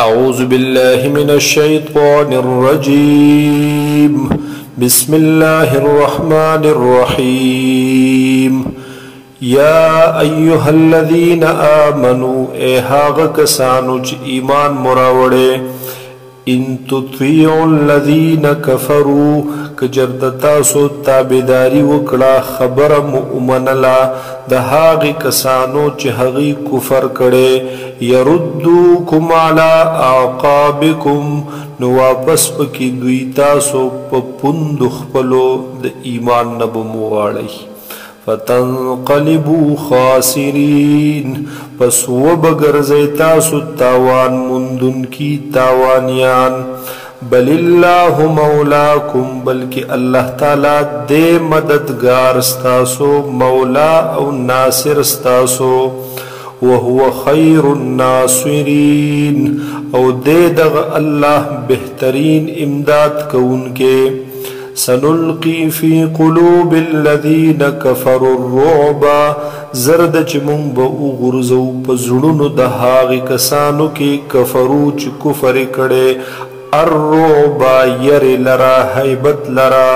أعوذ بالله من الشيطان الرجيم بسم الله الرحمن الرحيم يا أيها الذين آمنوا هاغ کسانو چ ایمان مراوڑے ان تطیعوا الذین کفروا کجردتا سو تابداری وکڑا خبر مؤمنلا د هاغ کسانو چ هغی کفر کڑے یردوکم علی اعقابکم نو واپس پکی دوی تاسو په پوند خپلو د ایمان نبمو واړی فتنقلبوا خاسرین پس وبگرزی تاسو تاوان مندن کی تاوانیان بل اللہ مولاکم بلکہ اللہ تعالی دے مددگار استاسو مولا او ناصر استاسو وهو خیر الناصرین او دے دغ اللہ بہترین امداد کون کے سنلقی فی قلوب الذین کفروا الرعب زرد چمون با اغرزو پزرون دهاغ کسانو کی کفرو چ کفر کڑے الرعب یر لرا حیبت لرا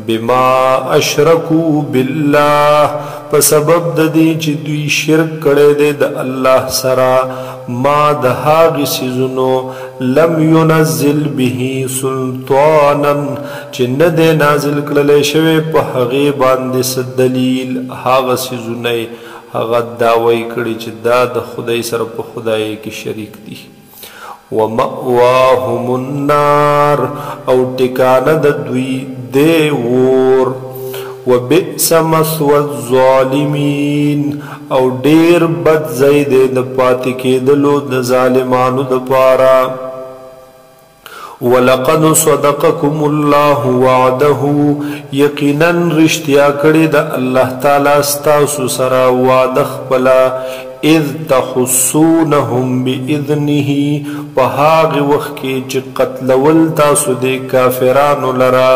بما اشرکو باللہ پسبب دی چی دوی شرک کڑے دے دا اللہ سرا ما دهاغ سیزنو لم ينزل به سلطانا چی ندے نازل کللے شوے پا حغی باندس دلیل هاغ سیزنائی هاغ دعوی کڑی چی دا دا خدای سر پا خدای کی شریک دی ومأواهم النار او ٹکانا دا دوی دے وور وبئس مثوى الظالمین او دیر بد زید د پاتې کېدلو د ظالمانو د پارا ولقد صدقكم الله وعده یقینا رشتیا کړی د الله تعالی ستاسو سره وعده خپلا اذ تحسونهم باذنه په هغه وخت کې چې قتلول تاسو د کافرانو لرا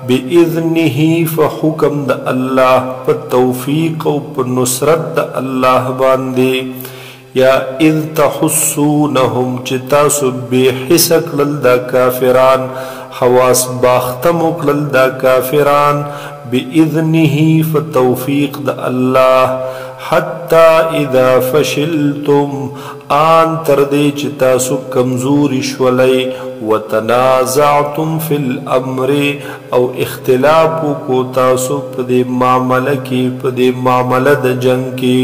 باذنه فحکم د الله په توفیق او په نصرت د الله باندې یا اذ تحسونهم چې تاسو به حس کړل د کافران حواس باختم کړل د کافران باذنه فتوفیق د الله حتی اذا فشلتم آن تردی چی تاسو کمزوری شولی وتنازعتم فی الامر او اختلافو کو تاسو پدی معاملہ کی پدی معاملہ د جنگ کی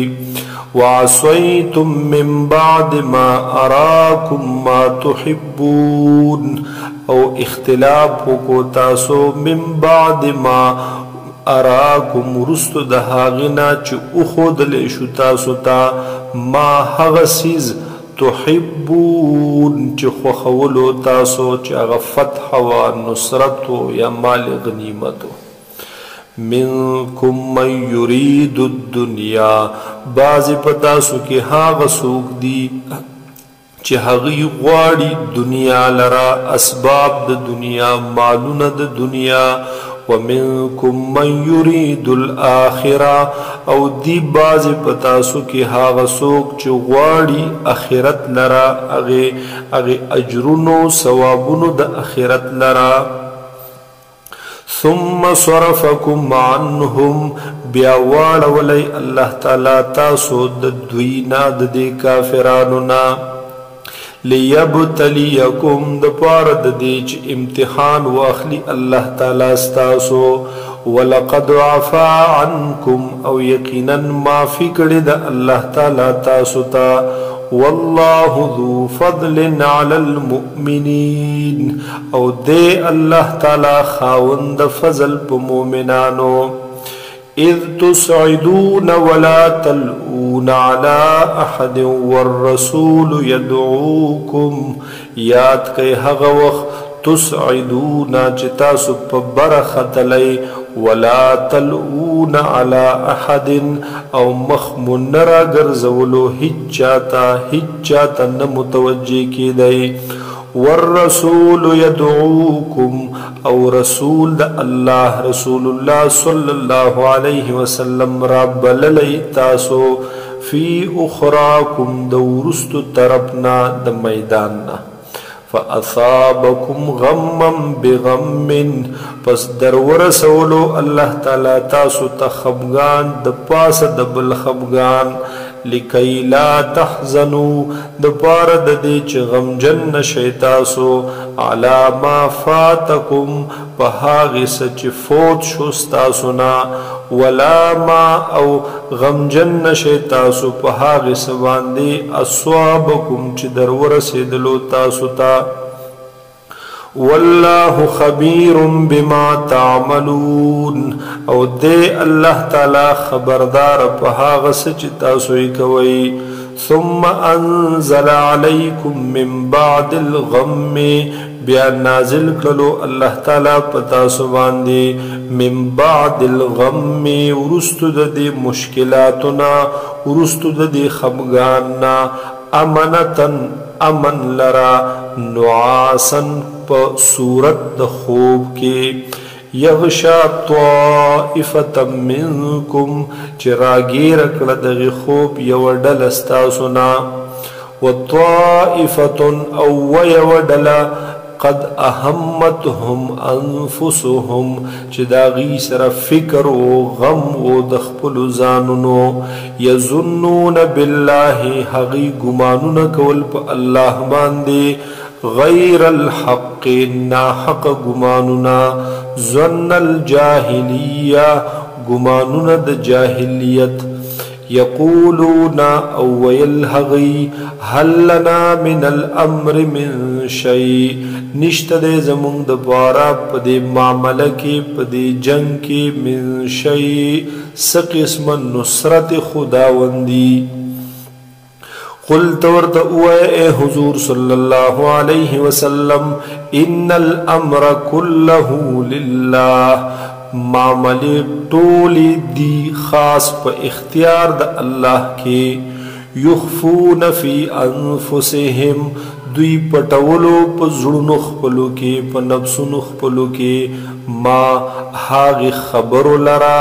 وعصیتم من بعد ما اراکم ما تحبون او اختلافو کو تاسو من بعد ما اراکم رستو دهاغنا چه اخود لیشو تاسو تا ما هغسیز تحبون چه خوخولو تاسو چه اغا فتح و نصرتو یا مال غنیمتو منکم من یرید الدنیا بعضی پتاسو که هاغ سوک دی چه هغی غواری دنیا لرا اسباب د دنیا مالون د دنیا ومنکم من یرید الاخرہ او دی باز پتاسو کی هاغ سوک چه غواړي اخرت لرا اغی اجرونو ثوابونو د اخرت لرا ثم صرفکم عنهم بیاوال ولی اللہ تعالی تاسو د دوینا د دی کافرانونا لیبتلیکم د پارد دیچ امتحان واخلی اللہ تعالی استاسو ولقد عفا عنکم او یقینا معافی کړي د اللہ تعالی تاسو تا والله ذو فضل علی المؤمنین او دے اللہ تعالی خاوند فضل په مؤمنانو اذ تسعدون ولا تلؤون على احد والرسول يدعوكم یاد کئی هغ وقت تسعدون چتاسو پا برختلی ولا تلؤون على احد او مخمن را گرزولو هجاتا نمتوجی کی دی والرسول يدعوكم او رسول دا اللہ رسول اللہ صلی اللہ علیہ وسلم رب للی تاسو فی اخراکم دورست طرفنا د میداننا فاصابکم غما بغم پس در ورسولو اللہ تعالی تاسو تخبگان د پاس د بل خبگان لکی لا تحزنو دپار ددی چه غمجن نشی تاسو علا ما فاتکم پهاغی سچ فوت شستاسونا ولا ما او غمجن نشی تاسو پهاغی سواندی اصوابکم چه در ورسیدلو تاسو تا واللہ خبیر بما تعملون او دے اللہ تعالی خبردار پہاغ سچ تاسوئی کوئی ثم انزل علیکم من بعد الغم بیا نازل کرلو اللہ تعالی پتاسو باندے من بعد الغم ورست دی مشکلاتنا ورست دی خبگاننا امنتن امن لرا نعاسن پا صورت د خوب کے یغشا طائفتا منکم چراغیر اکڑ دغی خوب یو ڈل استاسونا و طائفتا او یو ڈل قد اهمتهم انفسهم چه داغی سر فکر و غم و دخپل زانونو یظنون باللہ حقی گمانون کول پا اللہ باندے غیر الحق ناحق گمانونا ظن الجاہلیہ گمانونا د جاہلیت یقولون او یلحغی حل لنا من الامر من شیء نشت دے زمون د بارا پدے معاملہ کی پدے جنگ کی من شیء سقسم نصرت خداوندی قلت ورد اے حضور صلی اللہ علیہ وسلم ان الامر کلہ للہ معاملی ٹولی دی خاص پا اختیار دا اللہ کے یخفون فی انفسهم دوی پټولو په زړونو خپلو کې په نفسونو خپلو کې ما هاغ خبرو لرا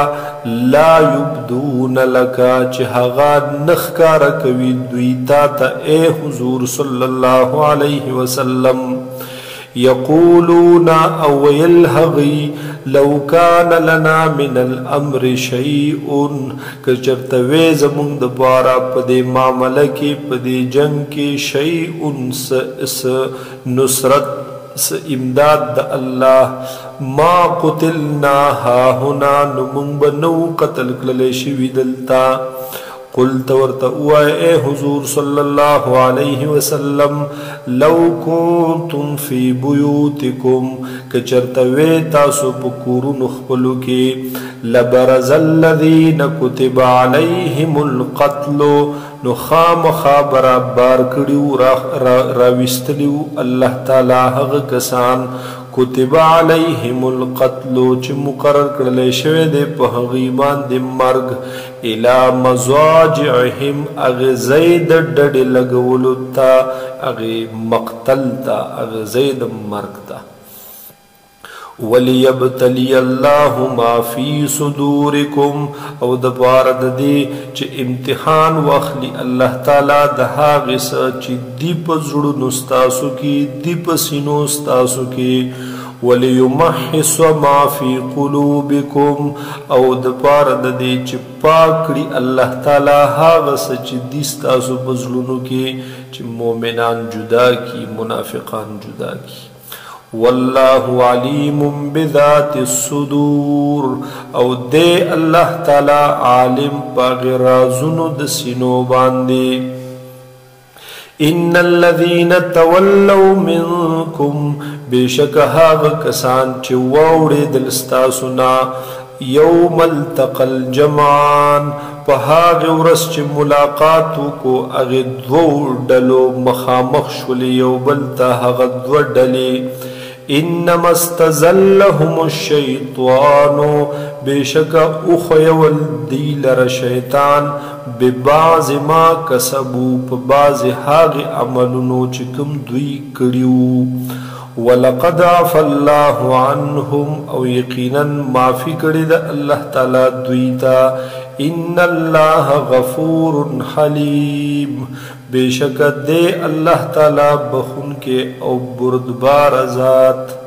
لا یبدون لکا چې هغه نخکار کوي دوی تا ته اے حضور صلی الله علیه وسلم یقولون او یلحغی لو کان لنا من الامر شیء کچرتوی زمون د بارا پدی معاملہ کی پدی جنگ کی شیء س نصرت س امداد د اللہ ما قتلنا ها هنا نمون بنو قتل کلل شوی دلتا قلت ورتوا اے حضور صلی اللہ علیہ وسلم لو کنتم فی بیوتکم کچرتوی تاسو پکورون اخپلو کی لبرز الذین کتب علیہم القتل نخام خابر بار کڑیو راوستلیو اللہ تعالی حق کسان کتب علیہم القتل چی مقرر کرلے شوے دے پہ غیبان دے مرگ الى مزاجعہم اغزید ڈڈ لگولو تا اغی مقتل تا اغزید مرگ تا وَلِيَبْتَلِيَ اللَّهُ مَا فِي صُدُورِكُمْ او دبارد دی چی امتحان واخلی اللہ تعالی دہا غصہ چی دیپ زڑن استاسو کی دیپ سینو استاسو کی وَلِيُمَحِّصَ مَا فِي قُلُوبِكُمْ او دبارد دی چی پاکڑی اللہ تعالی ہا غصہ چی دیستاسو بزڑنو کی چی مومنان جدا کی منافقان جدا کی واللہ علیم بذات الصدور او دے اللہ تعالی عالم پاغرازن دسنو باندے ان الذین تولوا منکم بے شک ہاغ کسان چی ووڑے دلستاسنا یوم التقى الجمعان پہاغ ورس چی ملاقاتو کو اغی دو ڈلو مخامخ شولی یو بلتا حغ دو ڈلی انما استزلهم الشیطان بے شکا اخیول دیلر شیطان ببعض ما کسبو پبعض حاغ عملنو چکم دوی کریو وَلَقَدْ عَفَى اللَّهُ عَنْهُمْ او یقینا معافی کردی دا اللہ تعالی دویتا ان اللہ غفور حلیم بے شک دے اللہ تعالی بخن کے او بردبار ذات